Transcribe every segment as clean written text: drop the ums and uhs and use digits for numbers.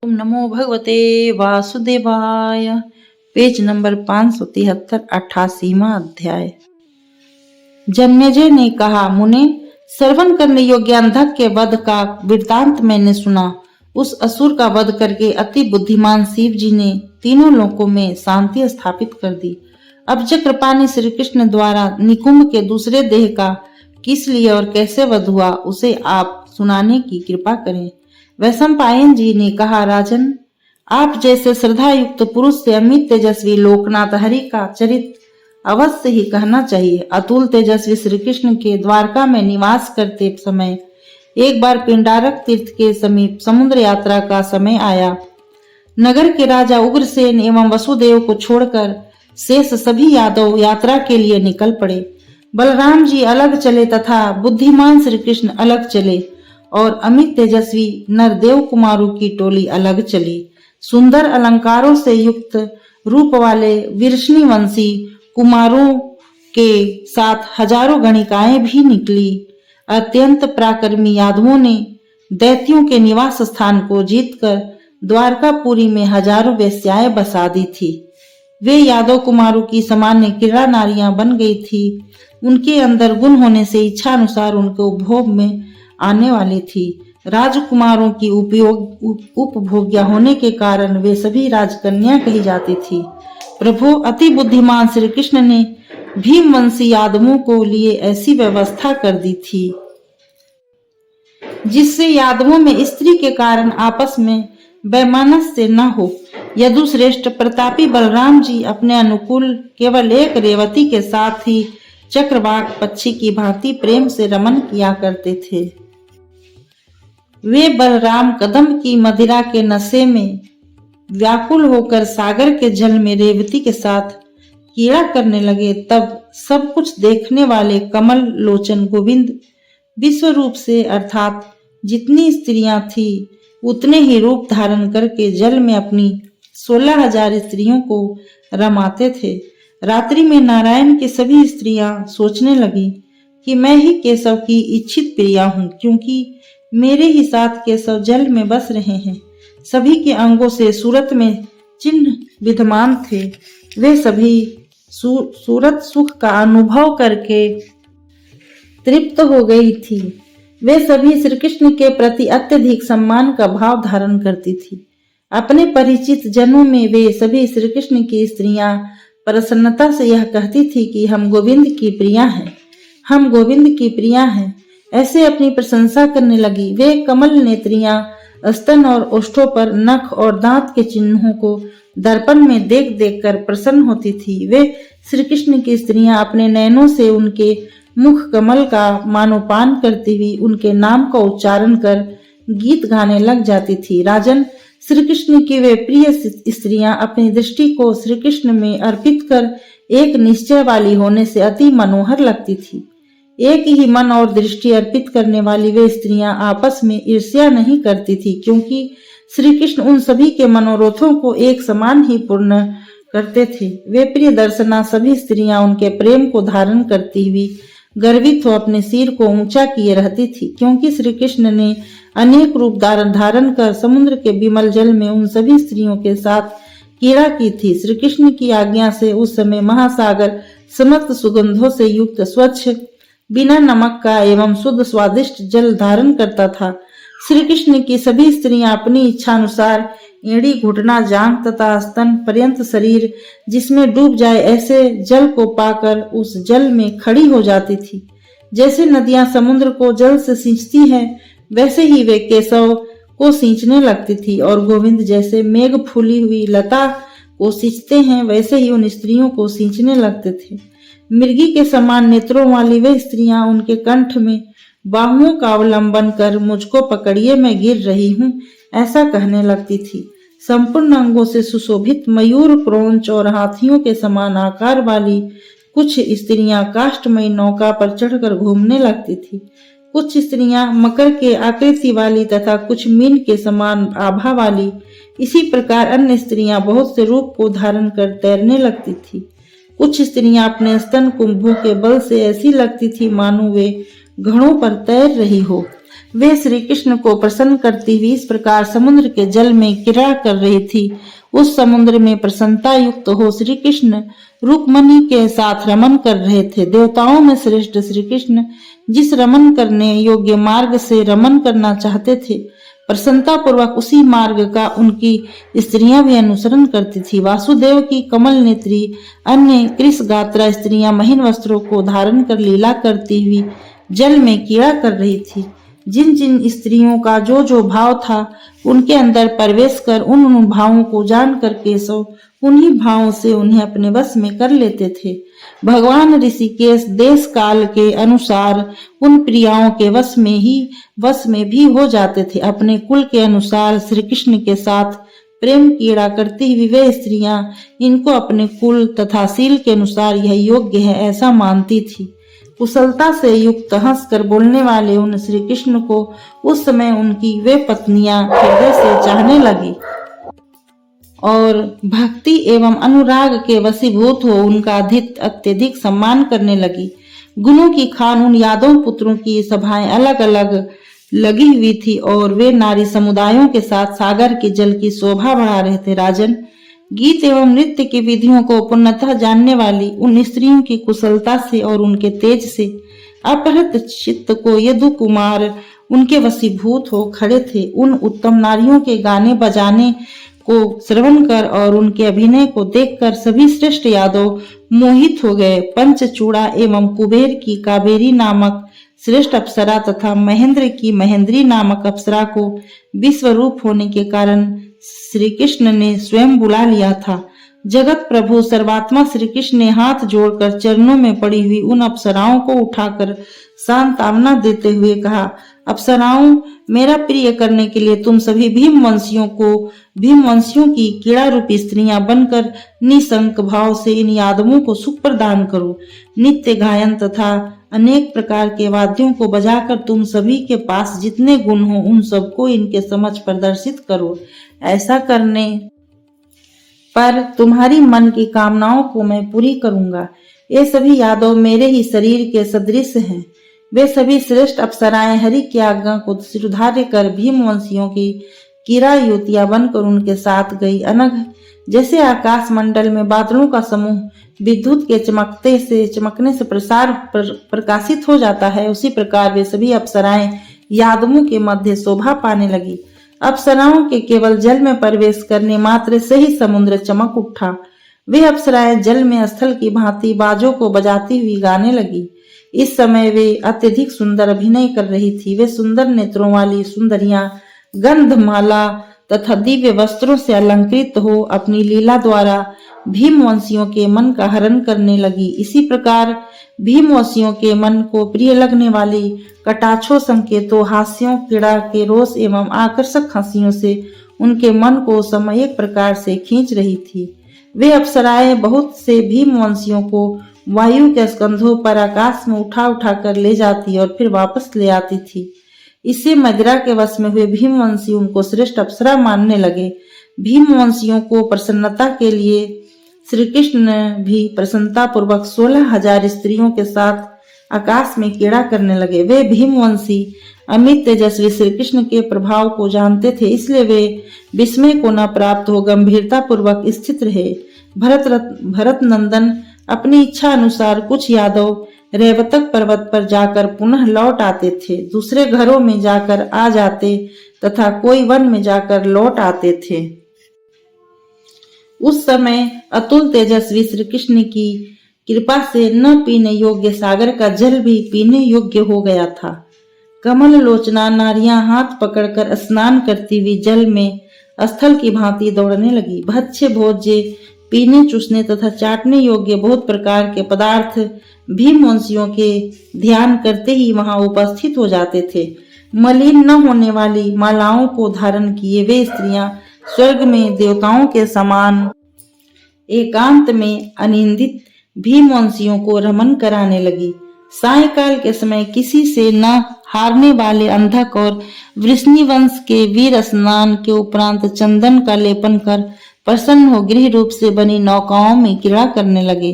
ओम नमो भगवते वासुदेवाय। Page number 573, 88वां अध्याय। जन्मेजय ने कहा, मुने, श्रवण करने योग्य अंधक के वध का वृत्तांत मैंने सुना। उस असुर का वध करके अति बुद्धिमान शिव जी ने तीनों लोकों में शांति स्थापित कर दी। अब चक्रपाणि श्री कृष्ण द्वारा निकुंभ के दूसरे देह का किस लिए और कैसे वध हुआ, उसे आप सुनाने की कृपा करें। वैशंपायन जी ने कहा, राजन, आप जैसे श्रद्धा युक्त पुरुष से अमित तेजस्वी लोकनाथ हरि का चरित अवश्य ही कहना चाहिए। अतुल तेजस्वी श्री कृष्ण के द्वारका में निवास करते समय एक बार पिंडारक तीर्थ के समीप समुद्र यात्रा का समय आया। नगर के राजा उग्रसेन एवं वसुदेव को छोड़कर शेष सभी यादव यात्रा के लिए निकल पड़े। बलराम जी अलग चले तथा बुद्धिमान श्री कृष्ण अलग चले और अमित तेजस्वी नरदेव कुमारों की टोली अलग चली। सुंदर अलंकारों से युक्त रूप वाले विष्णुवंशी कुमारों के साथ हजारों गणिकाएं भी निकली। अत्यंत पराक्रमी यादवों ने दैत्यों के निवास स्थान को जीतकर द्वारकापुरी में हजारों वेश्याएं बसा दी थी। वे यादव कुमारों की सामान्य क्रीड़ा नारियां बन गई थी। उनके अंदर गुण होने से इच्छा अनुसार उनके उपभोग में आने वाली थी। राजकुमारों की उपभोग्या होने के कारण वे सभी राजकन्या कही जाती थी। प्रभु अति बुद्धिमान श्री कृष्ण ने भीमवंशी यादवों को लिए ऐसी व्यवस्था कर दी थी जिससे यादवों में स्त्री के कारण आपस में वैमनस्य न हो। यदुश्रेष्ठ प्रतापी बलराम जी अपने अनुकूल केवल एक रेवती के साथ ही चक्रवाक पक्षी की भांति प्रेम से रमन किया करते थे। वे बलराम कदम की मदिरा के नशे में व्याकुल होकर सागर के जल में रेवती के साथ कीड़ा करने लगे। तब सब कुछ देखने वाले कमल लोचन गोविंद विश्व रूप से अर्थात जितनी स्त्रियां थी उतने ही रूप धारण करके जल में अपनी 16,000 स्त्रियों को रमाते थे। रात्रि में नारायण की सभी स्त्रियां सोचने लगी कि मैं ही केशव की इच्छित प्रिया हूँ, क्योंकि मेरे ही साथ केशव जल में बस रहे हैं। सभी के अंगों से सूरत में चिन्ह विद्यमान थे। वे सभी सूरत सुख का अनुभव करके तृप्त हो गई थी। वे सभी श्री कृष्ण के प्रति अत्यधिक सम्मान का भाव धारण करती थी। अपने परिचित जनों में वे सभी श्री कृष्ण की स्त्रियां प्रसन्नता से यह कहती थी कि हम गोविंद की प्रिया हैं, हम गोविंद की प्रिया हैं। ऐसे अपनी प्रशंसा करने लगी। वे कमल नेत्रियां स्तन और ओष्ठों पर नख और दांत के चिन्हों को दर्पण में देख देख कर प्रसन्न होती थी। वे श्री कृष्ण की स्त्रियां अपने नयनों से उनके मुख कमल का मानोपान करती हुई उनके नाम का उच्चारण कर गीत गाने लग जाती थी। राजन, श्री कृष्ण की वे प्रिय स्त्रियां अपनी दृष्टि को श्री कृष्ण में अर्पित कर एक निश्चय वाली होने से अति मनोहर लगती थी। एक ही मन और दृष्टि अर्पित करने वाली वे स्त्रियां आपस में ईर्ष्या नहीं करती थी, क्योंकि श्री कृष्ण उन सभी के मनोरथों को एक समान ही पूर्ण करते थे। वे प्रिय दर्शना सभी स्त्रियां उनके प्रेम को धारण करती हुई गर्वित हो अपने सिर को ऊंचा किए रहती थी, क्योंकि श्री कृष्ण ने अनेक रूप धारण कर समुद्र के विमल जल में उन सभी स्त्रियों के साथ क्रीड़ा की थी। श्री कृष्ण की आज्ञा से उस समय महासागर समस्त सुगंधों से युक्त स्वच्छ बिना नमक का एवं शुद्ध स्वादिष्ट जल धारण करता था। श्री कृष्ण की सभी स्त्रियां अपनी इच्छा अनुसार एड़ी, घुटना, जांघ तथा स्तन पर्यंत शरीर जिसमें डूब जाए ऐसे जल को पाकर उस जल में खड़ी हो जाती थी। जैसे नदियां समुद्र को जल से सींचती है, वैसे ही वे केशव को सींचने लगती थी, और गोविंद जैसे मेघ फूली हुई लता को सींचते हैं वैसे ही उन स्त्रियों को सींचने लगते थे। मृगी के समान नेत्रों वाली वे स्त्रियां उनके कंठ में बाहुओं का अवलंबन कर मुझको पकड़िए, मैं गिर रही हूँ, ऐसा कहने लगती थी। संपूर्ण अंगों से सुशोभित मयूर, क्रोंच और हाथियों के समान आकार वाली कुछ स्त्रियां काष्ठमयी नौका पर चढ़कर घूमने लगती थी। कुछ स्त्रियां मकर के आकृति वाली तथा कुछ मीन के समान आभा वाली। इसी प्रकार अन्य स्त्रियां बहुत से रूप को धारण कर तैरने लगती थी। कुछ स्त्रियां अपने स्तन कुंभों के बल से ऐसी लगती थी मानो वे घड़ों पर तैर रही हो। वे श्री कृष्ण को प्रसन्न करती हुई इस प्रकार समुद्र के जल में क्रीड़ा कर रही थी। उस समुद्र में प्रसन्नता युक्त हो श्री कृष्ण रुक्मणी के साथ रमन कर रहे थे। देवताओं में श्रेष्ठ श्री कृष्ण जिस रमन करने योग्य मार्ग से रमन करना चाहते थे, प्रसन्नता पूर्वक उसी मार्ग का उनकी स्त्रियां भी अनुसरण करती थी। वासुदेव की कमल नेत्री अन्य कृष गात्रा स्त्रियां महीन वस्त्रों को धारण कर लीला करती हुई जल में क्रीड़ा कर रही थी। जिन जिन स्त्रियों का जो जो भाव था उनके अंदर प्रवेश कर उन भावों को जान कर केशव उन्हीं भावों से उन्हें अपने वश में कर लेते थे। भगवान ऋषिकेश देश काल के अनुसार उन प्रियाओं के वश में भी हो जाते थे। अपने कुल के अनुसार श्री कृष्ण के साथ प्रेम क्रीड़ा करती हुई वे स्त्रियां इनको अपने कुल तथा शील के अनुसार यह योग्य है ऐसा मानती थी। कुशलता से युक्त हंसकर बोलने वाले उन श्री कृष्ण को उस समय उनकी वे पत्नियां हृदय से चाहने लगी और भक्ति एवं अनुराग के वशीभूत हो उनका अत्यधिक सम्मान करने लगी। गुणों की खान उन यादव पुत्रों की सभाएं अलग अलग लगी हुई थी और वे नारी समुदायों के साथ सागर के जल की शोभा बढ़ा रहे थे। राजन, गीत एवं नृत्य की विधियों को पूर्णतः जानने वाली उन स्त्रियों की कुशलता से और उनके तेज से अपहृत चित्त को यदु कुमार उनके वशीभूत हो खड़े थे। उन उत्तम नारियों के गाने बजाने को श्रवण कर और उनके अभिनय को देखकर सभी श्रेष्ठ यादव मोहित हो गए। पंचचूड़ा एवं कुबेर की कावेरी नामक श्रेष्ठ अप्सरा तथा महेंद्र की महेंद्री नामक अप्सरा को विश्व रूप होने के कारण श्री कृष्ण ने स्वयं बुला लिया था। जगत प्रभु सर्वात्मा श्री कृष्ण ने हाथ जोड़कर चरणों में पड़ी हुई उन अप्सराओं को उठाकर सांत्वना देते हुए कहा, अप्सराओं, मेरा प्रिय करने के लिए तुम सभी भीमवंशियों की कीड़ा रूपी स्त्रियां बनकर निशंक भाव से इन यादवों को सुख प्रदान करो। नित्य गायन तथा अनेक प्रकार के वाद्यों को बजाकर तुम सभी के पास जितने गुण हो उन सबको इनके समक्ष प्रदर्शित करो। ऐसा करने पर तुम्हारी मन की कामनाओं को मैं पूरी करूंगा। ये सभी यादव मेरे ही शरीर के सदृश हैं। वे सभी श्रेष्ठ अप्सराएं हरि की आज्ञा को सिरधार्य कर भीमवंशियों की कीड़ा युवतियां बनकर उनके साथ गई। अनघ जैसे आकाश मंडल में बादलों का समूह विद्युत के चमकने से प्रकाशित हो जाता है, उसी प्रकार वे सभी अप्सराएं यादवों के मध्य शोभा पाने लगी। अप्सराओं के केवल जल में प्रवेश करने मात्र से ही समुद्र चमक उठा। वे अप्सराएं जल में स्थल की भांति बाजों को बजाती हुई गाने लगी। इस समय वे अत्यधिक सुंदर अभिनय कर रही थी। वे सुंदर नेत्रों वाली सुंदरियां गंधमाला तथा दिव्य वस्त्रों से अलंकृत हो अपनी लीला द्वारा भीमवंशियों के मन का हरण करने लगी। इसी प्रकार भीमवंशियों के मन को प्रिय लगने वाली कटाक्षों, संकेतों, हास्यों, पीड़ा के रोष एवं आकर्षक हंसियों से उनके मन को समय एक प्रकार से खींच रही थी। वे अप्सराएं बहुत से भीमवंशियों को वायु के स्कंधों पर आकाश में उठा उठा कर ले जाती और फिर वापस ले आती थी। इससे मदिरा के वश में हुए भीमवंशी उनको श्रेष्ठ अप्सरा मानने लगे। भीमवंशियों को प्रसन्नता के लिए श्री कृष्ण ने भी प्रसन्नता पूर्वक 16,000 स्त्रियों के साथ आकाश में क्रीड़ा करने लगे। वे भीमवंशी अमित तेजस्वी श्री कृष्ण के प्रभाव को जानते थे, इसलिए वे विस्मय को न प्राप्त हो गंभीरता पूर्वक स्थित रहे। भरत नंदन अपनी इच्छा अनुसार कुछ यादव रेवतक पर्वत पर जाकर पुनः लौट आते थे, दूसरे घरों में जाकर आ जाते तथा कोई वन में जाकर लौट आते थे। उस समय अतुल तेजस्वी श्री कृष्ण की कृपा से न पीने योग्य सागर का जल भी पीने योग्य हो गया था। कमल लोचना नारियां हाथ पकड़कर स्नान करती हुई जल में स्थल की भांति दौड़ने लगी। भक्ष्य भोज्य, पीने चूसने तथा चाटने योग्य बहुत प्रकार के पदार्थ भीमवंशियों के ध्यान करते ही वहां उपस्थित हो जाते थे। मलिन न होने वाली मालाओं को धारण किए वे स्त्रियां स्वर्ग में देवताओं के समान एकांत में अनिंदित भीमवंशियों को रमन कराने लगी। सायंकाल के समय किसी से न हारने वाले अंधक और वृष्णि वंश के वीर स्नान के उपरांत चंदन का लेपन कर प्रसन्न हो गृह रूप से बनी नौकाओं में क्रीड़ा करने लगे।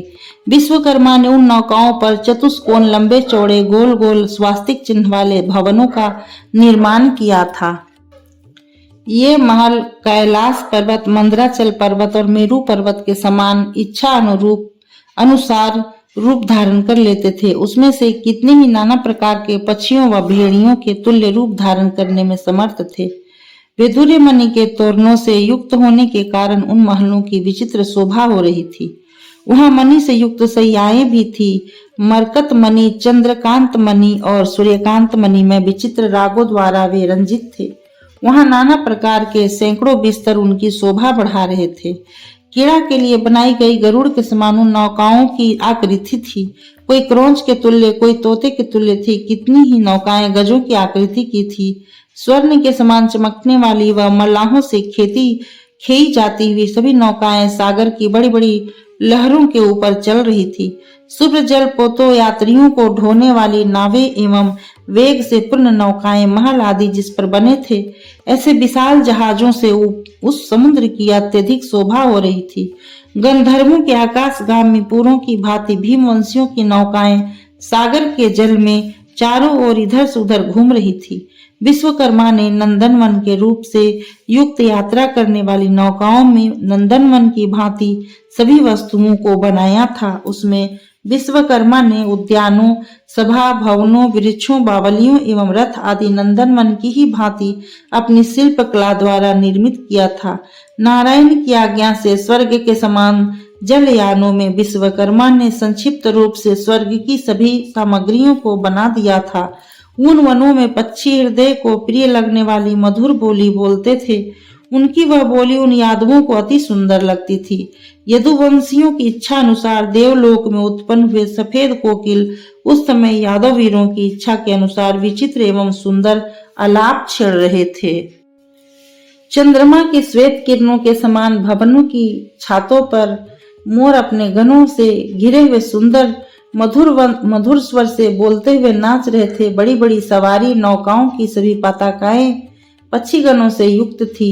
विश्वकर्मा ने उन नौकाओं पर चतुष्कोण लंबे चौड़े गोल गोल स्वास्तिक चिन्ह वाले भवनों का निर्माण किया था। ये महल कैलाश पर्वत, मंदराचल पर्वत और मेरू पर्वत के समान इच्छा अनुसार रूप धारण कर लेते थे। उसमें से कितने ही नाना प्रकार के पक्षियों व भेड़ियों के तुल्य रूप धारण करने में समर्थ थे। वैदुर्य मणि के तोरणों से युक्त होने के कारण उन महलों की विचित्र शोभा हो रही थी। वहां मणि से युक्त शैयाएं भी थी। मरकत मणि, चंद्रकांत मणि और सूर्यकांत मणि में विचित्र रागों द्वारा वे रंजित थे। वहां नाना प्रकार के सैकड़ों बिस्तर उनकी शोभा बढ़ा रहे थे। क्रीड़ा के लिए बनाई गई गरुड़ के समान उन नौकाओं की आकृति थी। कोई क्रोंच के तुल्य, कोई तोते के तुल्य थी। कितनी ही नौकाएं गजों की आकृति की थी। स्वर्ण के समान चमकने वाली व मल्लाहों से खेई जाती हुई सभी नौकाएं सागर की बड़ी बड़ी लहरों के ऊपर चल रही थी। शुभ्र जल पोतों यात्रियों को ढोने वाली नावें एवं वेग से पूर्ण नौकाएं, महल आदि जिस पर बने थे, ऐसे विशाल जहाजों से उस समुद्र की अत्यधिक शोभा हो रही थी। गंधर्वों के आकाशगामी पुरों की भांति भीमवंशियों की नौकाएं सागर के जल में चारों ओर इधर से उधर घूम रही थी। विश्वकर्मा ने नंदनवन के रूप से युक्त यात्रा करने वाली नौकाओं में नंदनवन की भांति सभी वस्तुओं को बनाया था। उसमें विश्वकर्मा ने उद्यानों, सभा भवनों, वृक्षों, बावलियों एवं रथ आदि नंदनवन की ही भांति अपनी शिल्प कला द्वारा निर्मित किया था। नारायण की आज्ञा से स्वर्ग के समान जलयानों में विश्वकर्मा ने संक्षिप्त रूप से स्वर्ग की सभी सामग्रियों को बना दिया था। उन वनों में पक्षी हृदय को प्रिय लगने वाली मधुर बोली बोलते थे। उनकी वह बोली उन यादवों को अति सुंदर लगती थी। यदुवंशियों की इच्छा अनुसार देवलोक में उत्पन्न हुए सफेद कोकिल उस समय यादव वीरों की इच्छा के अनुसार विचित्र एवं सुंदर आलाप छेड़ रहे थे। चंद्रमा की श्वेत किरणों के समान भवनों की छातों पर मोर अपने गनों से घिरे हुए सुंदर मधुर स्वर से बोलते हुए नाच रहे थे। बड़ी बड़ी सवारी नौकाओं की सभी पताकाएं पक्षीगणों से युक्त थी।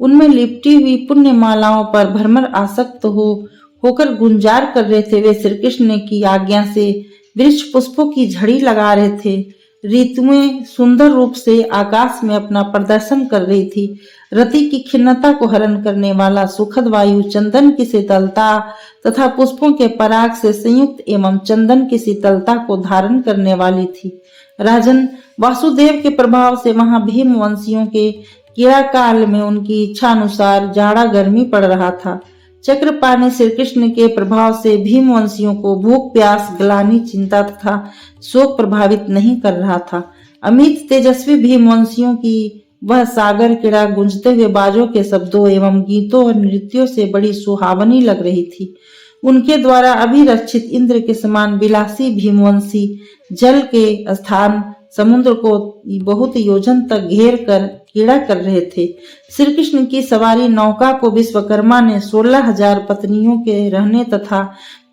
उनमें लिपटी हुई पुण्य मालाओं पर भ्रमर आसक्त होकर गुंजार कर रहे थे। वे श्री कृष्ण की आज्ञा से वृक्ष पुष्पों की झड़ी लगा रहे थे। ऋतुएं सुंदर रूप से आकाश में अपना प्रदर्शन कर रही थी। रति की खिन्नता को हरण करने वाला सुखद वायु चंदन की शीतलता तथा पुष्पों के पराग से संयुक्त एवं चंदन की शीतलता को धारण करने वाली थी। राजन, वासुदेव के प्रभाव से वहां भीमवंशियों के क्रीड़ा काल में उनकी इच्छा अनुसार जाड़ा गर्मी पड़ रहा था। चक्रपाणि श्री कृष्ण के प्रभाव से भीमवंशियों को भूख, प्यास, ग्लानि, चिंता तथा शोक प्रभावित नहीं कर रहा था। अमित तेजस्वी भीमवंशियों की वह सागर क्रीड़ा गूंजते हुए बाजों के शब्दों एवं गीतों और नृत्यों से बड़ी सुहावनी लग रही थी। उनके द्वारा अभिरक्षित इंद्र के समान विलासी भीमवंशी जल के स्थान समुद्र को बहुत योजन तक घेर कर क्रीड़ा कर रहे थे। श्री कृष्ण की सवारी नौका को विश्वकर्मा ने 16,000 पत्नियों के रहने तथा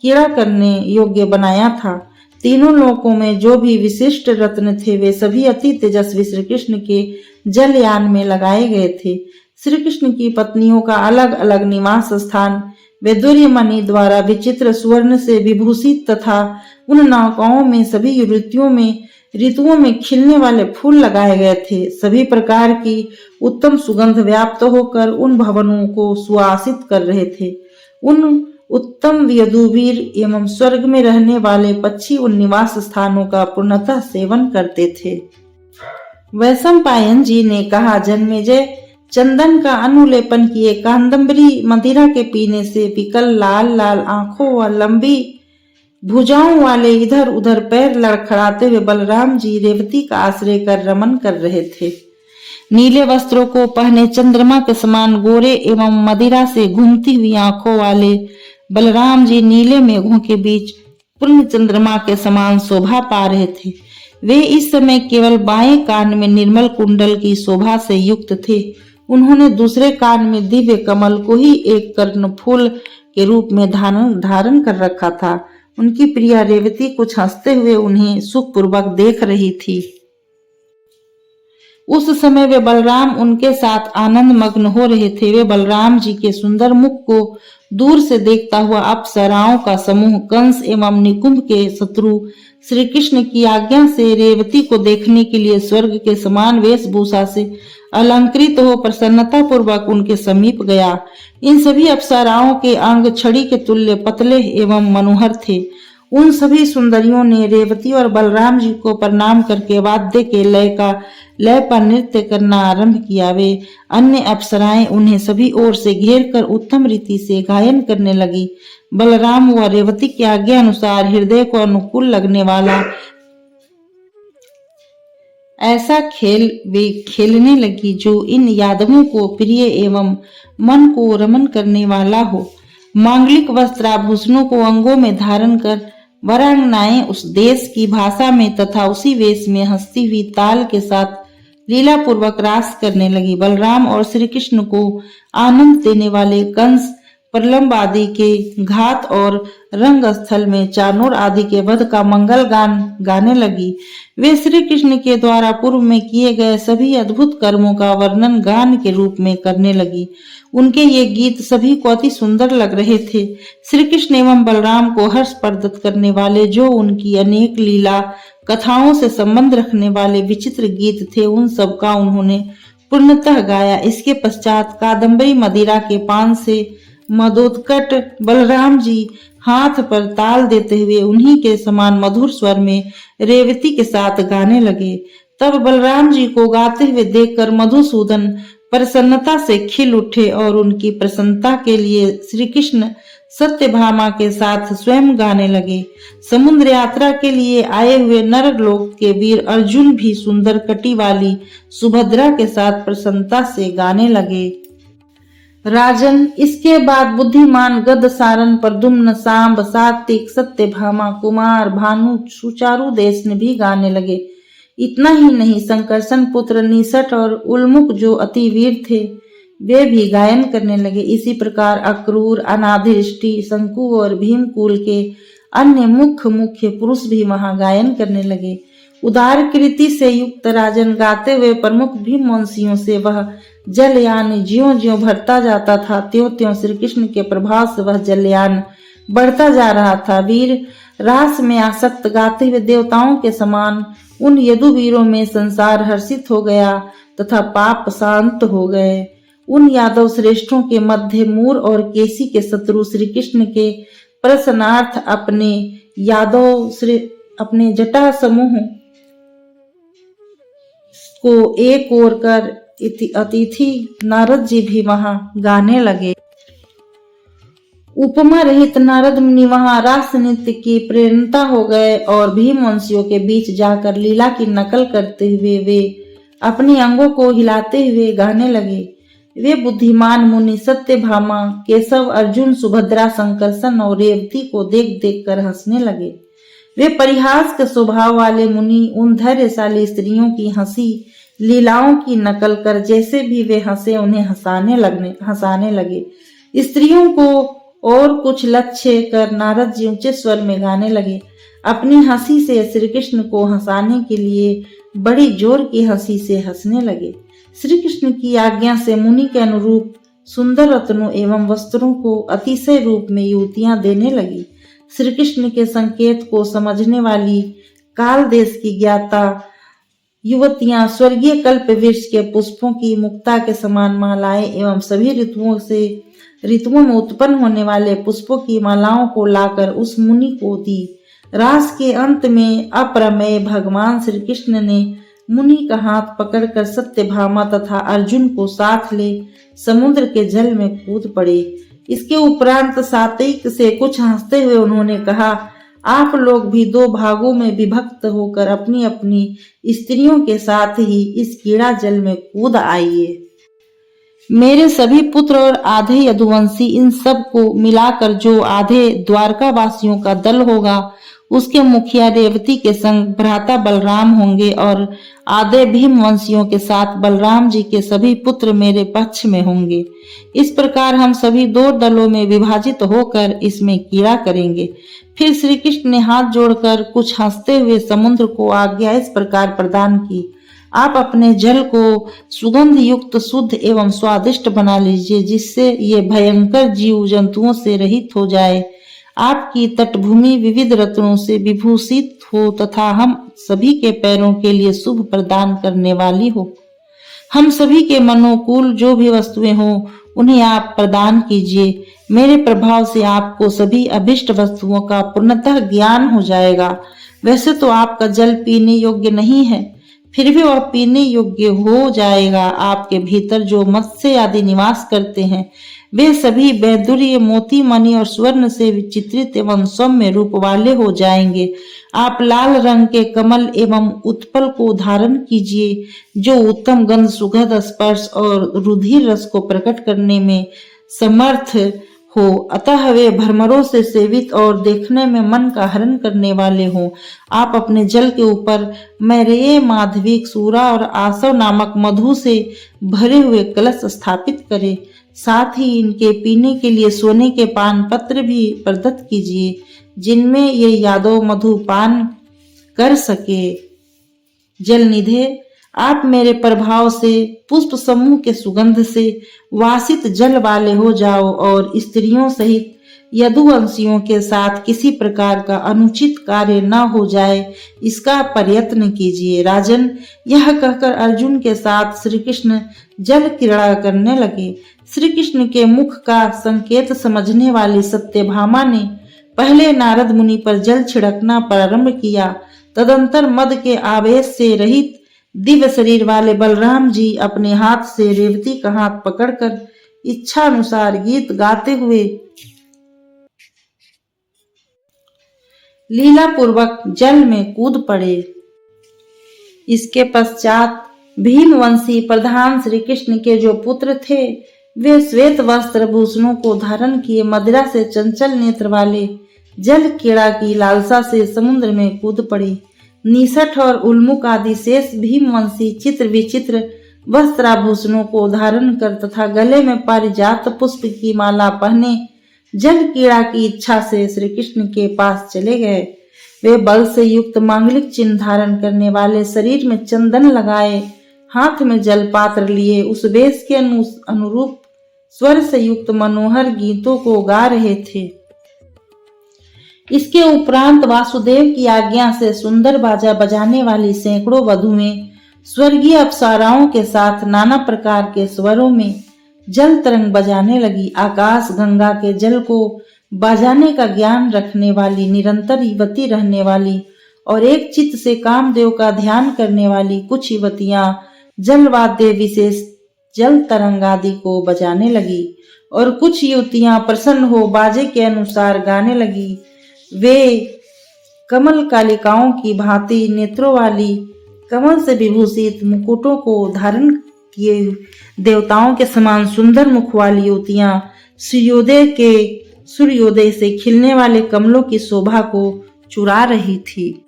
क्रीड़ा करने योग्य बनाया था। तीनों लोकों में जो भी विशिष्ट रत्न थे वे सभी अति तेजस्वी श्री कृष्ण के जलयान में लगाए गए थे। श्री कृष्ण की पत्नियों का अलग अलग निवास स्थान वैदुर्य मणि द्वारा विचित्र सुवर्ण से विभूषित तथा उन नौकाओं में सभी ऋतुओं में खिलने वाले फूल लगाए गए थे। सभी प्रकार की उत्तम सुगंध व्याप्त होकर उन भवनों को सुवासित कर रहे थे। उन उत्तम यदुवीर एवं स्वर्ग में रहने वाले पक्षी उन निवास स्थानों का पूर्णतः सेवन करते थे। वैशंपायन जी ने कहा, जन्मेजय, चंदन का अनुलेपन किए कादम्बरी मदिरा के पीने से विकल लाल लाल आंखों व लंबी भुजाओं वाले इधर उधर पैर लड़खड़ाते हुए बलराम जी रेवती का आश्रय कर रमन कर रहे थे। नीले वस्त्रों को पहने चंद्रमा के समान गोरे एवं मदिरा से घूमती हुई आंखों वाले बलराम जी नीले मेघों के बीच पूर्ण चंद्रमा के समान शोभा पा रहे थे। वे इस समय केवल बाएं कान में निर्मल कुंडल की शोभा से युक्त थे। उन्होंने दूसरे कान में दिव्य कमल को ही एक कर्णफूल के रूप में धारण कर रखा था। उनकी प्रिया रेवती कुछ हंसते हुए उन्हें सुखपूर्वक देख रही थी। उस समय वे बलराम उनके साथ आनंद मग्न हो रहे थे। वे बलराम जी के सुंदर मुख को दूर से देखता हुआ अप्सराओं का समूह कंस एवं निकुंभ के शत्रु श्री कृष्ण की आज्ञा से रेवती को देखने के लिए स्वर्ग के समान वेशभूषा से अलंकृत हो प्रसन्नता पूर्वक उनके समीप गया। इन सभी अप्सराओं के अंग छड़ी के तुल्य पतले एवं मनोहर थे। उन सभी सुंदरियों ने रेवती और बलराम जी को प्रणाम करके वाद्य के लय पर नृत्य करना आरंभ किया। वे अन्य अप्सराएं उन्हें सभी ओर से घेर कर उत्तम रीति से गायन करने लगी। बलराम व रेवती की आज्ञा अनुसार हृदय को अनुकूल लगने वाला ऐसा खेल वे खेलने लगी जो इन यादवों को प्रिय एवं मन को रमन करने वाला हो। मांगलिक वस्त्राभूषणों को अंगों में धारण कर वरांगनाएं उस देश की भाषा में तथा उसी वेश में हंसती हुई ताल के साथ लीला पूर्वक रास करने लगी। बलराम और श्री कृष्ण को आनंद देने वाले कंस प्रलंब आदि के घात और रंग स्थल में चानोर आदि के वध का मंगल गान गाने लगी। वे श्री कृष्ण के द्वारा पूर्व में किए गए सभी अद्भुत कर्मों का वर्णन गान के रूप में करने लगी। उनके ये गीत सभी को अति सुंदर लग रहे थे। श्री कृष्ण एवं बलराम को हर्ष प्रदत्त करने वाले जो उनकी अनेक लीला कथाओं से संबंध रखने वाले विचित्र गीत थे, उन सब का उन्होंने पूर्णतः गाया। इसके पश्चात कादम्बरी मदिरा के पान से मदोत्कट बलराम जी हाथ पर ताल देते हुए उन्हीं के समान मधुर स्वर में रेवती के साथ गाने लगे। तब बलराम जी को गाते हुए देखकर मधुसूदन प्रसन्नता से खिल उठे और उनकी प्रसन्नता के लिए श्री कृष्ण सत्यभामा के साथ स्वयं गाने लगे। समुद्र यात्रा के लिए आए हुए नरलोक के वीर अर्जुन भी सुंदर कटी वाली सुभद्रा के साथ प्रसन्नता से गाने लगे। राजन, इसके बाद बुद्धिमान गद सारन प्रद्युम्न सांब सात्विक सत्यभामा कुमार भानु सुचारु देश ने भी गाने लगे। इतना ही नहीं, संकर्षण पुत्र निसट और उल्मुख जो अति वीर थे वे भी गायन करने लगे। इसी प्रकार अक्रूर अनाधिष्टि शंकु और भीमकुल के अन्य मुख्य पुरुष भी वहां गायन करने लगे। उदार कृति से युक्त राजन गाते हुए प्रमुख भीमवंशियों से वह जलयान ज्यों ज्यों भरता जाता था त्यों त्यों श्री कृष्ण के प्रभाव से वह जलयान बढ़ता जा रहा था। वीर रास में आसक्त गाते हुए देवताओं के समान उन यदुवीरों में संसार हर्षित हो गया तथा पाप शांत हो गए। उन यादव श्रेष्ठों के मध्य मूर और केसी के शत्रु श्री कृष्ण के प्रसन्नार्थ अपने जटा समूह को एक ओर कर अतिथि नारद जी भी वहां गाने लगे। उपमा रहित नारद मुनि वहां रास नृत्य की प्रेरणता हो गए और भीमवंशियों के बीच जाकर लीला की नकल करते हुए वे अपने अंगों को हिलाते हुए गाने लगे। वे बुद्धिमान मुनि सत्यभामा केशव अर्जुन सुभद्रा संकर्षण और रेवती को देख देख कर हंसने लगे। वे परिहास के स्वभाव वाले मुनि उन धैर्यशाली स्त्रियों की हंसी लीलाओं की नकल कर जैसे भी वे हंसे उन्हें हंसाने लगे। स्त्रियों को और कुछ लक्ष्य कर नारद जी ऊंचे स्वर में गाने लगे। अपनी हंसी से श्री कृष्ण को हंसाने के लिए बड़ी जोर की हंसी से हंसने लगे। श्री कृष्ण की आज्ञा से मुनि के अनुरूप सुंदर रत्नों एवं वस्त्रों को अतिशय रूप में युवतियां देने लगी। श्री कृष्ण के संकेत को समझने वाली काल देश की ज्ञाता युवतियां स्वर्गीय कल्प वृक्ष के पुष्पों की मुक्ता के समान मालाएं एवं सभी ऋतुओं में उत्पन्न होने वाले पुष्पों की मालाओं को लाकर उस मुनि को दी। रास के अंत में अप्रमेय भगवान श्री कृष्ण ने मुनि का हाथ पकड़कर सत्यभामा तथा अर्जुन को साथ ले समुद्र के जल में कूद पड़े। इसके उपरांत सात्विक से कुछ हंसते हुए उन्होंने कहा, आप लोग भी दो भागों में विभक्त होकर अपनी अपनी स्त्रियों के साथ ही इस कीड़ा जल में कूद आइए। मेरे सभी पुत्र और आधे यदुवंशी इन सब को मिलाकर जो आधे द्वारका वासियों का दल होगा उसके मुखिया रेवती के संग भ्राता बलराम होंगे और आधे भीम वंशियों के साथ बलराम जी के सभी पुत्र मेरे पक्ष में होंगे। इस प्रकार हम सभी 2 दलों में विभाजित होकर इसमें क्रीड़ा करेंगे। फिर श्री कृष्ण ने हाथ जोड़कर कुछ हंसते हुए समुद्र को आज्ञा इस प्रकार प्रदान की, आप अपने जल को सुगंध युक्त शुद्ध एवं स्वादिष्ट बना लीजिए, जिससे ये भयंकर जीव जंतुओं से रहित हो जाए। आपकी तटभूमि विविध रत्नों से विभूषित हो तथा हम सभी के पैरों के लिए शुभ प्रदान करने वाली हो। हम सभी के मनोकूल जो भी वस्तुएं हो उन्हें आप प्रदान कीजिए। मेरे प्रभाव से आपको सभी अभिष्ट वस्तुओं का पूर्णतः ज्ञान हो जाएगा। वैसे तो आपका जल पीने योग्य नहीं है, फिर भी वह पीने योग्य हो जाएगा। आपके भीतर जो मत्स्य आदि निवास करते हैं वे सभी वैदुर्य मोती मणि और स्वर्ण से विचित्रित एवं सौम्य रूप वाले हो जाएंगे। आप लाल रंग के कमल एवं उत्पल को धारण कीजिए, जो उत्तम गंध सुगंध स्पर्श और रुधिर रस को प्रकट करने में समर्थ हो, अतः वे भ्रमरों से सेवित और देखने में मन का हरण करने वाले हों। आप अपने जल के ऊपर मैरेय माधविक सूरा और आसव नामक मधु से भरे हुए कलश स्थापित करें। साथ ही इनके पीने के लिए सोने के पान पत्र भी प्रदत्त कीजिए, जिनमें ये यादव मधु पान कर सके। जल निधे, आप मेरे प्रभाव से पुष्प समूह के सुगंध से वासित जल वाले हो जाओ और स्त्रियों सहित यदुवंशियों के साथ किसी प्रकार का अनुचित कार्य न हो जाए, इसका प्रयत्न कीजिए। राजन, यह कहकर अर्जुन के साथ श्री कृष्ण जल क्रीड़ा करने लगे। श्री कृष्ण के मुख का संकेत समझने वाली सत्यभामा ने पहले नारद मुनि पर जल छिड़कना प्रारंभ किया। तदंतर मद के आवेश से रहित दिव्य शरीर वाले बलराम जी अपने हाथ से रेवती का हाथ पकड़कर इच्छा अनुसार गीत गाते हुए लीला पूर्वक जल में कूद पड़े। इसके पश्चात भीमवंशी प्रधान श्री कृष्ण के जो पुत्र थे वे श्वेत वस्त्र भूषणों को धारण किए मदिरा से चंचल नेत्र वाले जल क्रीड़ा की लालसा से समुद्र में कूद पड़े। निसठ और उल्मुख आदि शेष भीमवंशी चित्र विचित्र वस्त्राभूषणों को धारण कर तथा गले में पारिजात पुष्प की माला पहने जल क्रीड़ा की इच्छा से श्री कृष्ण के पास चले गए। वे बल से युक्त मांगलिक चिन्ह धारण करने वाले, शरीर में चंदन लगाए, हाथ में जल पात्र लिए, उस वेश के अनुरूप स्वर से युक्त मनोहर गीतों को गा रहे थे। इसके उपरांत वासुदेव की आज्ञा से सुंदर बाजा बजाने वाली सैकड़ों वधुएं स्वर्गीय अप्सराओं के साथ नाना प्रकार के स्वरों में जल तरंग बजाने लगी। आकाश गंगा के जल को बजाने का ज्ञान रखने वाली, निरंतर युवती रहने वाली और एक चित्त से कामदेव का ध्यान करने वाली कुछ युवतियां जलवाद्य विशेष जल तरंग आदि को बजाने लगी और कुछ युवतियां प्रसन्न हो बाजे के अनुसार गाने लगी। वे कमल कालिकाओं की भांति नेत्रों वाली, कमल से विभूषित मुकुटों को धारण किए देवताओं के समान सुंदर मुख वाली युवतियां सूर्योदय से खिलने वाले कमलों की शोभा को चुरा रही थी।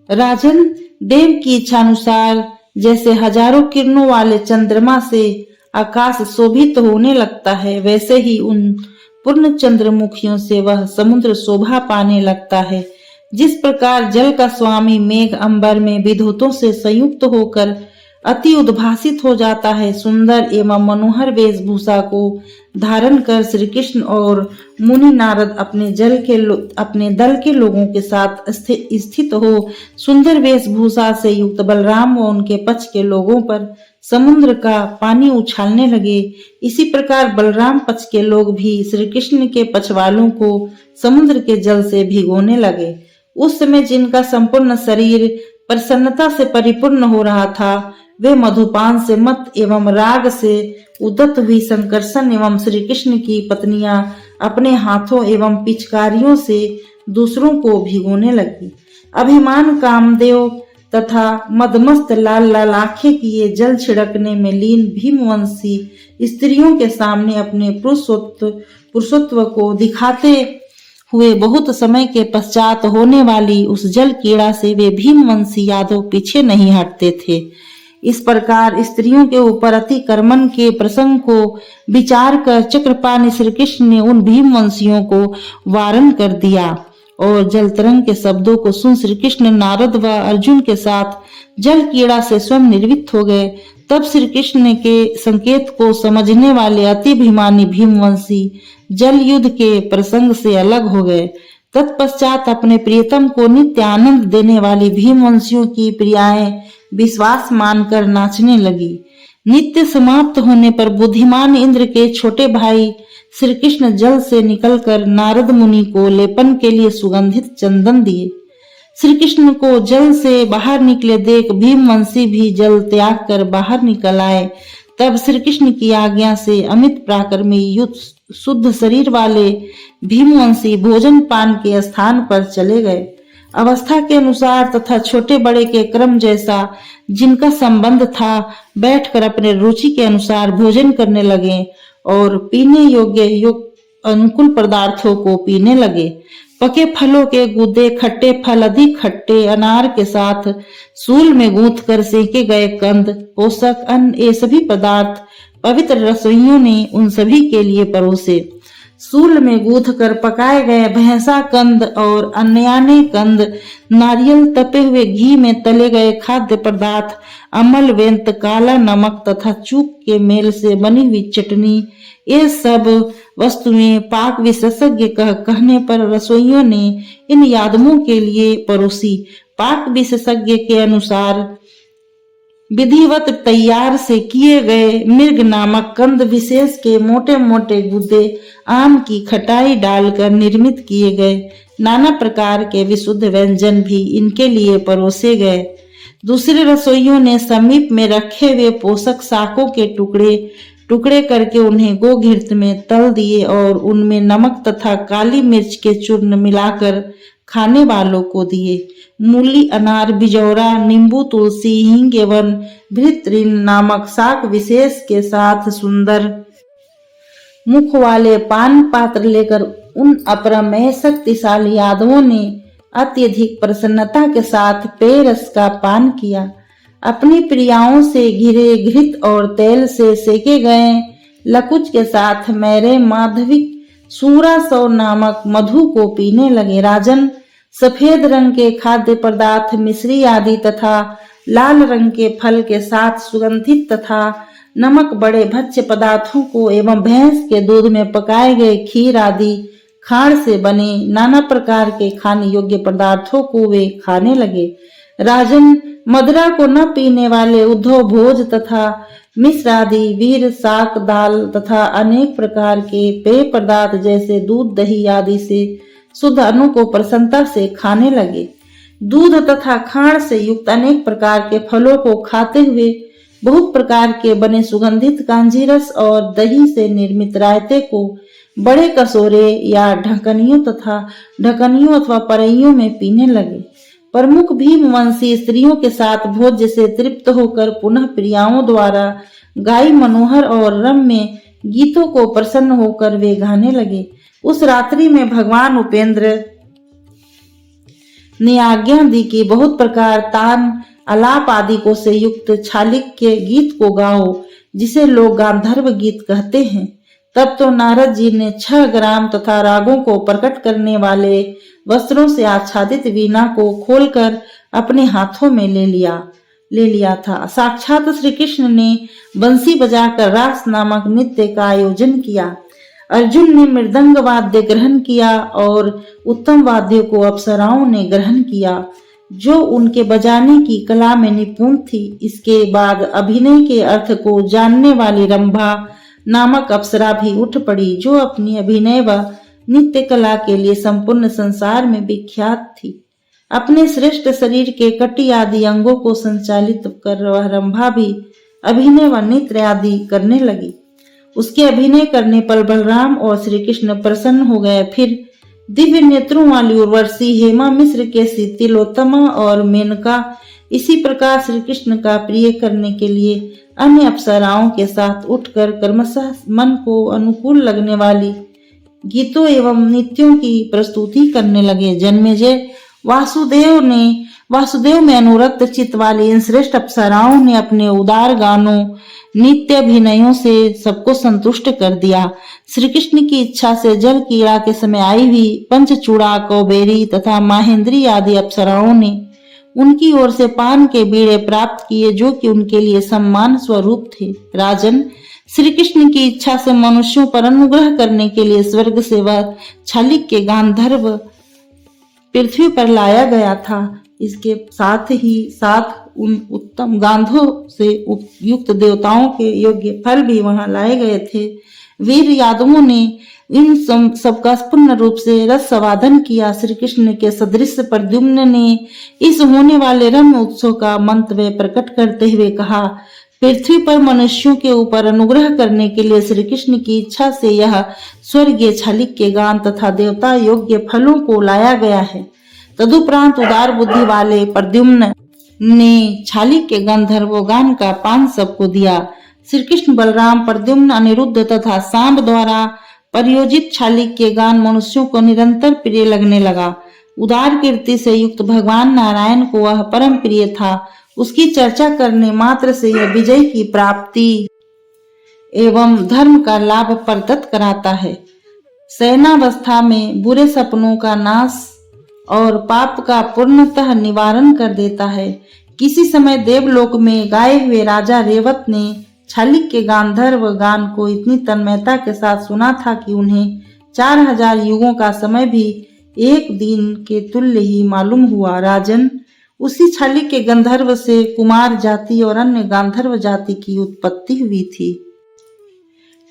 राजन, देव की इच्छानुसार जैसे हजारों किरणों वाले चंद्रमा से आकाश शोभित होने लगता है, वैसे ही उन पूर्ण चंद्रमुखियों से वह समुद्र शोभा पाने लगता है। जिस प्रकार जल का स्वामी मेघ अंबर में विद्युतों से संयुक्त होकर अति उद्भासित हो जाता है, सुंदर एवं मनोहर वेशभूषा को धारण कर श्री कृष्ण और मुनि नारद अपने दल के लोगों के साथ स्थित हो सुंदर वेशभूषा से युक्त बलराम व उनके पक्ष के लोगों पर समुद्र का पानी उछालने लगे। इसी प्रकार बलराम पक्ष के लोग भी श्री कृष्ण के पक्ष वालों को समुद्र के जल से भिगोने लगे। उस समय जिनका संपूर्ण शरीर प्रसन्नता से परिपूर्ण हो रहा था, वे मधुपान से मत एवं राग से उद्यत हुई संकर्षण एवं श्री कृष्ण की पत्नियां अपने हाथों एवं पिचकारियों से दूसरों को भिगोने लगी। अभिमान कामदेव तथा मदमस्त लाल लाल आंखें किए जल छिड़कने में लीन भीमवंशी स्त्रियों के सामने अपने पुरुषत्व को दिखाते हुए बहुत समय के पश्चात होने वाली उस जल क्रीड़ा से वे भीमवंशी यादव पीछे नहीं हटते थे। इस प्रकार स्त्रियों के ऊपर अतिक्रमण के प्रसंग को विचार कर चक्रपाणि श्री कृष्ण ने उन भीमवंशियों को वारण कर दिया और जल तरंग के शब्दों को सुन श्री कृष्ण नारद व अर्जुन के साथ जल क्रीड़ा से स्वयं निर्वृत्त हो गए। तब श्री कृष्ण के संकेत को समझने वाले अतिभिमानी भीमवंशी जल युद्ध के प्रसंग से अलग हो गए। तत्पश्चात अपने प्रियतम को नित्य आनंद देने वाली भीमवंशियों की प्रियाएं विश्वास मानकर नाचने लगी। नित्य समाप्त होने पर बुद्धिमान इंद्र के छोटे भाई श्री कृष्ण जल से निकलकर नारद मुनि को लेपन के लिए सुगंधित चंदन दिए। श्री कृष्ण को जल से बाहर निकले देख भीमवंशी भी जल त्याग कर बाहर निकल आए। तब श्री कृष्ण की आज्ञा से अमित पराक्रमी युद्ध शुद्ध शरीर वाले भीमवंशी भोजन पान के स्थान पर चले गए। अवस्था के अनुसार तथा छोटे बड़े के क्रम जैसा जिनका संबंध था बैठकर अपने रुचि के अनुसार भोजन करने लगे और पीने योग्य अनुकूल पदार्थों को पीने लगे। पके फलों के गुदे, खट्टे फल, अधिक खट्टे अनार के साथ सूल में गूंथ कर सेके गए कंद, पोषक अन्न, ये सभी पदार्थ पवित्र रसोइयों ने उन सभी के लिए परोसे। सूल में गूंथ कर पकाए गए भैंसा कंद और अन्याने कंद, नारियल, तपे हुए घी में तले गए खाद्य पदार्थ, अमल, वेंत, काला नमक तथा चूक के मेल से बनी हुई चटनी, ये सब वस्तुएं पाक विशेषज्ञ कहने पर रसोइयों ने इन यादवों के लिए परोसी। पाक विशेषज्ञ के अनुसार विधिवत तैयार से किए गए मृग नामक कंद विशेष के मोटे मोटे गुदे आम की खटाई डालकर निर्मित किए गए नाना प्रकार के विशुद्ध व्यंजन भी इनके लिए परोसे गए। दूसरे रसोइयों ने समीप में रखे हुए पोषक शाकों के टुकड़े टुकड़े करके उन्हें गोघृत में तल दिए और उनमें नमक तथा काली मिर्च के चूर्ण मिलाकर खाने वालों को दिए। मूली, अनार, बिजौरा, नींबू, तुलसी, हींग एवं भृतृण नामक शाक विशेष के साथ सुंदर मुख वाले पान पात्र लेकर उन अपरमेय शक्तिशाली यादवों ने अत्यधिक प्रसन्नता के साथ पेय रस का पान किया। अपनी प्रियाओं से घिरे घृत और तेल से सेके गए लकुच के साथ मेरे माधविक सूरा सौ नामक मधु को पीने लगे। राजन, सफेद रंग के खाद्य पदार्थ, मिश्री आदि तथा लाल रंग के फल के साथ सुगंधित तथा नमक बड़े भक्ष्य पदार्थों को एवं भैंस के दूध में पकाए गए खीर आदि खाड़ से बने नाना प्रकार के खाने योग्य पदार्थों को वे खाने लगे। राजन, मदिरा को न पीने वाले उद्धव भोज तथा मिश्र आदि वीर, शाक, दाल तथा अनेक प्रकार के पेय पदार्थ जैसे दूध, दही आदि से शुद्ध अन्न को प्रसन्नता से खाने लगे। दूध तथा खाण से युक्त अनेक प्रकार के फलों को खाते हुए बहुत प्रकार के बने सुगंधित कांजी रस और दही से निर्मित रायते को बड़े कसोरे या ढकनियों अथवा परइयों में पीने लगे। प्रमुख भीमवंशी स्त्रियों के साथ भोज्य से तृप्त होकर पुनः प्रियाओं द्वारा गाई मनोहर और रम्य गीतों को प्रसन्न होकर वे गाने लगे। उस रात्रि में भगवान उपेंद्र ने आज्ञा दी कि बहुत प्रकार तान, आलाप आदि को से युक्त छालिक के गीत को गाओ, जिसे लोग गांधर्व गीत कहते हैं। तब तो नारद जी ने 6 ग्राम तथा रागों को प्रकट करने वाले वस्त्रों से आच्छादित वीणा को खोलकर अपने हाथों में ले लिया था। साक्षात श्री कृष्ण ने बंसी बजाकर रास नामक नृत्य का आयोजन किया। अर्जुन ने मृदंग वाद्य ग्रहण किया और उत्तम वाद्यों को अप्सराओं ने ग्रहण किया, जो उनके बजाने की कला में निपुण थी। इसके बाद अभिनय के अर्थ को जानने वाली रंभा नामक अप्सरा भी उठ पड़ी, जो अपनी अभिनय व नित्य कला के लिए संपूर्ण संसार में विख्यात थी। अपने श्रेष्ठ शरीर के कटी आदि अंगों को संचालित कर वह रंभा भी अभिनय व नृत्य आदि करने लगी। उसके अभिनय करने पर बलराम और श्री कृष्ण प्रसन्न हो गए। फिर दिव्य नेत्रों वाली उर्वशी हेमा, मिश्र के तिलोत्तमा और मेनका इसी प्रकार श्री कृष्ण का प्रिय करने के लिए अन्य अप्सराओं के साथ उठकर क्रमशः मन को अनुकूल लगने वाली गीतों एवं नृत्यों की प्रस्तुति करने लगे। जन्मेजय वासुदेव में अनुरक्त चित्त वाली इन श्रेष्ठ अप्सराओं ने अपने उदार गानों नित्य अभिनयों से सबको संतुष्ट कर दिया। श्री कृष्ण की इच्छा से जल क्रीड़ा के समय आई हुई पंचचूड़ा, कौबेरी तथा माहेंद्री आदि अप्सराओं ने उनकी ओर से पान के बीड़े प्राप्त किए, जो कि उनके लिए सम्मान स्वरूप थे। राजन, श्री कृष्ण की इच्छा से मनुष्यों पर अनुग्रह करने के लिए स्वर्ग से वह छालिक गांधर्व पृथ्वी पर लाया गया था। इसके साथ ही साथ उन उत्तम गांधों से युक्त देवताओं के योग्य फल भी वहां लाए गए थे। वीर यादवों ने इन सबका पूर्ण रूप से रस संवादन किया। श्री कृष्ण के सदृश प्रद्युम्न ने इस होने वाले रम्य उत्सव का मंतव्य प्रकट करते हुए कहा, पृथ्वी पर मनुष्यों के ऊपर अनुग्रह करने के लिए श्री कृष्ण की इच्छा से यह स्वर्गीय छालिक के गान तथा देवता योग्य फलों को लाया गया है। तदुपरांत उदार बुद्धि वाले प्रद्युम्न ने छालिक के गंधर्व गान का पान सबको दिया। श्री कृष्ण, बलराम, प्रद्युम्न, अनिरुद्ध तथा सांब द्वारा परियोजित छालिक के गान मनुष्यों को निरंतर प्रिय लगने लगा। उदार कीर्ति से युक्त भगवान नारायण को वह परम प्रिय था। उसकी चर्चा करने मात्र से यह विजय की प्राप्ति एवं धर्म का लाभ प्रदत्त कराता है। शयनावस्था में बुरे सपनों का नाश और पाप का पूर्णतः निवारण कर देता है। किसी समय देवलोक में गाए हुए राजा रेवत ने छालिक के गांधर्व गान को इतनी तन्मयता के साथ सुना था कि उन्हें 4000 युगों का समय भी एक दिन के तुल्य ही मालूम हुआ। राजन, उसी छालिक के गंधर्व से कुमार जाति और अन्य गांधर्व जाति की उत्पत्ति हुई थी।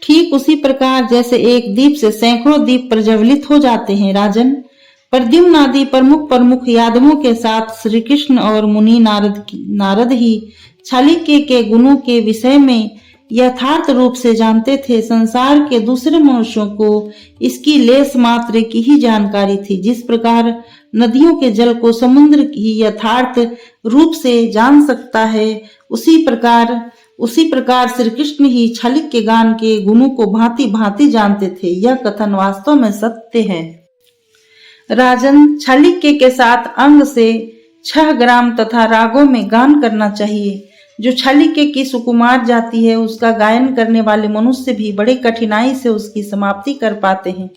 ठीक उसी प्रकार जैसे एक दीप से सैकड़ों दीप प्रज्वलित हो जाते हैं। राजन, प्रद्युम्न आदि प्रमुख यादवों के साथ श्री कृष्ण और मुनि नारद ही छालिक के गुणों के विषय में यथार्थ रूप से जानते थे। संसार के दूसरे मनुष्यों को इसकी लेस मात्र की ही जानकारी थी। जिस प्रकार नदियों के जल को समुद्र ही यथार्थ रूप से जान सकता है, उसी प्रकार श्री कृष्ण ही छालिक के गान के गुणों को भांति भांति जानते थे। यह कथन वास्तव में सत्य है। राजन, छालिक के साथ अंग से 6 ग्राम तथा रागों में गान करना चाहिए। जो छालिक की सुकुमार जाति है, उसका गायन करने वाले मनुष्य भी बड़े कठिनाई से उसकी समाप्ति कर पाते हैं।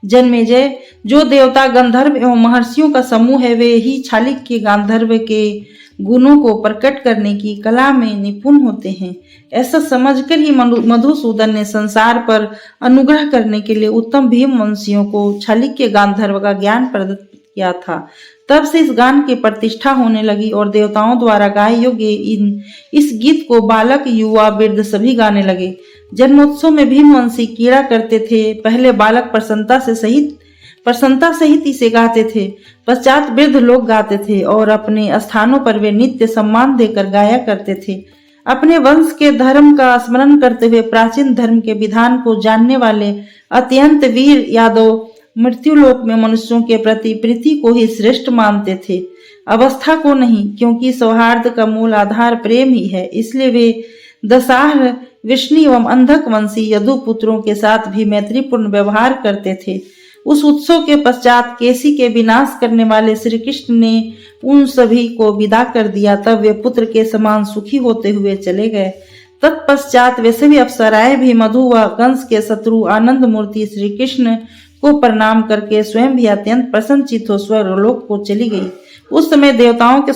जन्मेजय, जो देवता, गंधर्व एवं महर्षियों का समूह है, वे ही छालिक के गांधर्व के गुणों को प्रकट करने की कला में निपुण होते हैं। ऐसा समझकर ही मधुसूदन ने संसार पर अनुग्रह करने के लिए उत्तम भीम वंशियों को छालिक के गांधर्व का ज्ञान प्रदत्त किया था। तब से इस गान की प्रतिष्ठा होने लगी और देवताओं द्वारा गाय योग्य इस गीत को बालक, युवा, वृद्ध सभी गाने लगे। जन्मोत्सव में भीमवंशी क्रीड़ा करते थे। पहले बालक प्रसन्नता सहित इसे गाते थे, पश्चात वृद्ध लोग गाते थे और अपने स्थानों पर वे नित्य सम्मान देकर गाया करते थे। अपने वंश के धर्म का स्मरण करते हुए प्राचीन धर्म के विधान को जानने वाले अत्यंत वीर यादव मृत्युलोक में मनुष्यों के प्रति प्रीति को ही श्रेष्ठ मानते थे, अवस्था को नहीं, क्योंकि सौहार्द का मूल आधार प्रेम ही है। इसलिए वे दशाह, विष्णु एवं अंधक वंशी यदु पुत्रों के साथ भी मैत्रीपूर्ण व्यवहार करते थे। उस उत्सव के पश्चात केसी के विनाश करने वाले श्री कृष्ण ने उन सभी को विदा कर दिया। तब वे पुत्र के समान सुखी होते हुए चले गए। तत्पश्चात वे सभी अप्सराएं भी मधु व कंस के शत्रु आनंद मूर्ति श्री कृष्ण को प्रणाम करके स्वयं भी अत्यंत प्रसन्नचित्त हो स्वर्गलोक को चली गई। उस समय देवताओं के